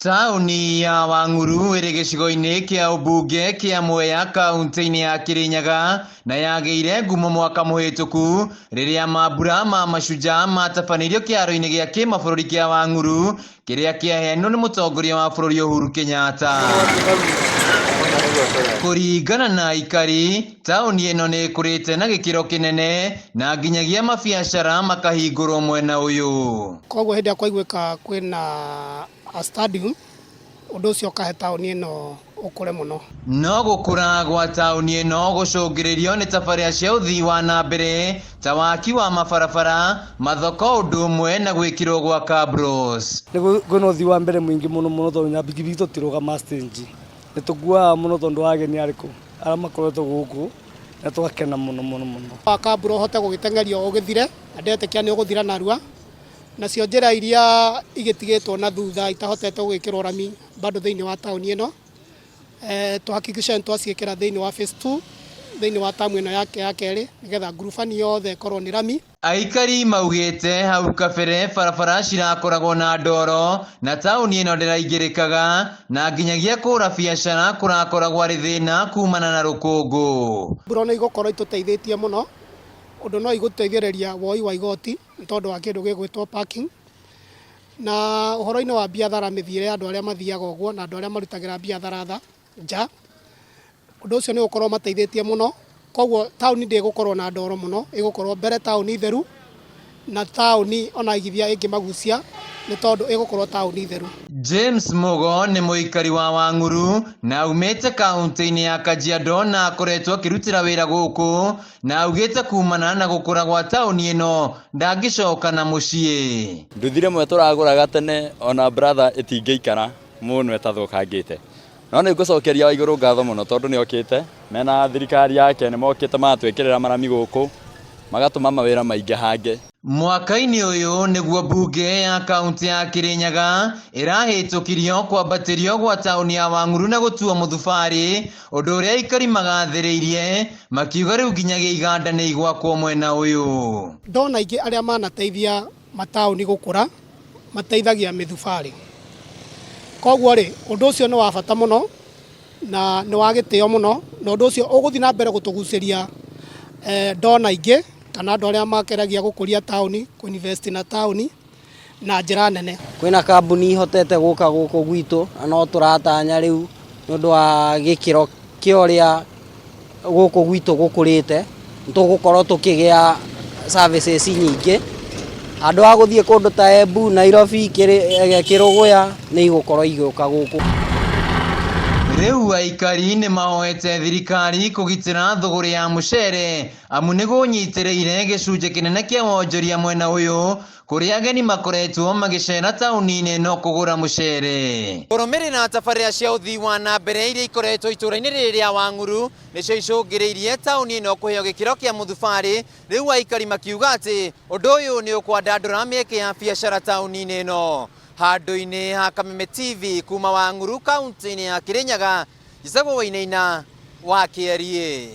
Tauni ya Wanguru ĩrĩ gĩcigo-inĩ kĩa ũmbunge kĩa Mwea kaunti-inĩ ya Kirinyaga na yagĩire ngumo mwaka mũhĩtũku rĩrĩa mambura ma Mashujaa matabanĩirio kĩharo-inĩ gĩa kĩmabũrũri kĩa Wanguru kĩrĩa kĩaheanirwo nĩ mũtongoria wa bũrũri Uhuru Kenyatta. Kũringana na aikari, taũni ĩno nĩ ĩkũrĩte na gĩkĩro kĩnene na nginyagia mabiacara makahingũrwo mwena ũyũ. Koguo hĩndĩ ĩrĩa kwaiguĩka kwĩna stadium ũndũ ũcio ũkahe taũni ĩno ũkũre mũno. No gũkũra gwa taũni ĩno gũcũngĩrĩrio nĩ tabarĩra cia ũthii wa na mbere ta waki wa mabarabara, mathoko ũndũ ũmwe na gwĩkĩrwo gwa cabros. Kwĩna ũthii wa mbere mũingĩ mũno tondũ na bigibigi tũtirũgama stage. Nĩ tũguaga mũno tondũ wa ageni arĩkũ arĩa makoretwo gũkũ na tũgakena mũno. Cabro ũhote gũgĩteng'erio ũgĩthire na ndetĩkia nĩ ũgũthira narua. Nacio njĩra iria igĩtigĩtwo na thutha itahotete gwĩkĩrwo rami bado thĩinĩ wa taũni ĩno, tuhakikisha nĩtwaciĩkĩra thĩinĩ wa phase 2 thĩinĩ wa tamu ĩno yake ya kerĩ nĩgetha ngurubani yothe ĩkorwo nĩ rami. Aikari maugĩte hau kabere barabara cirakoragwo na ndoro na taũni ĩno ndĩraingĩrĩkaga na nginyagia kũra biacara kũrakoragwo arĩ thĩna kumana na rũkũngũ. Mbura nĩ igũkorwo itũteithĩtie mũno, ũndũ no igũteithĩrĩria woi wa igoti tondũ wa kĩndũ gĩgwĩtwo parking, na ũhoro-inĩ wa biathara mĩthiĩre ya andũ arĩa mathiaga ũguo na andũ arĩa marutagĩra biathara nja, ũndũ ũcio nĩ ũgũkorwo mateithĩtie mũno. Koguo taũni ndĩgũkorwo na ndoro mũno, ĩgũkorwo mbere taũni theru na taũni ona igithia ĩngĩmagucia nĩ tondũ ĩgũkorwo taũni theru. James Mugo nĩ mũikari wa Wanguru na umĩte kaunti-inĩ ya Kajiado na akoretwo akĩrutĩra wĩra gũkũ na augĩte kumana na gũkũra gwa taũni ĩno ndangĩcoka na mũciĩ. Nduthire mwe tũragũraga tene ona brother ĩtingĩikara mũno ĩtathũkangĩte. No nĩ ngũcokeria wa igũrũ ngatho mũno tondũ nĩ okĩte mena thirikari yake nĩ mokĩte magatwĩkĩrĩra marami gũkũ magatũma mawĩra maingĩ hange. Mwaka-inĩ ũyũ nĩguo mbunge ya kaunti ya Kirinyaga ĩrahĩtũkirio kwambatĩrio gwa taũni ya Wanguru na gũtuo mũthubarĩ, ũndũ ũrĩa aikari magathĩrĩirie makiuga rĩu nginyagia iganda nĩ igwakwo mwena ũyũ. Ndona aingĩ arĩa manateithia mataũni gũkũra mateithagia mĩthubarĩ. Koguo rĩ ũndũ ũcio nĩ wa bata mũno na nĩ wa gĩtĩo mũno, na ũndũ ũcio ũgũthiĩ na mbere gũtũgucĩria ndona aingĩ kana andũ arĩa makeragia gũkũria taũni, kũ-invest na taũni na njĩra nene. Kwĩna kambuni ihotete gũka gũkũ gwitũ na no tũratanya rĩu nĩ ũndũ wa gĩkĩro kĩa ũrĩa gũkũ gwitũ gũkũrĩte tũgũkorwo tũkĩgĩa services nyingĩ. Andũ a gũthiĩ kũndũ ta Embu, Nairobi, Kĩrũgũya nĩ igũkorwo igĩũka gũkũ. Rĩu aikari nĩ mahoete thirikari kũgitĩra thũgũrĩ ya mũcere amu nĩ gũnyitĩrĩire gĩcunjĩ kĩnene kĩa wonjoria mwena ũyũ kũrĩa ageni makoretwo magĩcera taũni-inĩ ĩno kũgũra mũcere. Kũrũmĩrĩra tabarĩra cia ũthii wa na mbere iria ikoretwo itũra-inĩ rĩrĩ rĩa Wanguru nĩcio icũngĩrĩirie taũni ĩno kũheo gĩkĩro kĩa mũthubarĩ, rĩu aikari makiuga atĩ ũndũ ũyũ nĩ ũkwandandũra mĩeke ya biacara taũni-inĩ ĩno. Handũ-inĩ ha Kameme TV kuma Wanguru kaunti-inĩ ya Kirinyaga, Gisagũ Wainaina wa KRA.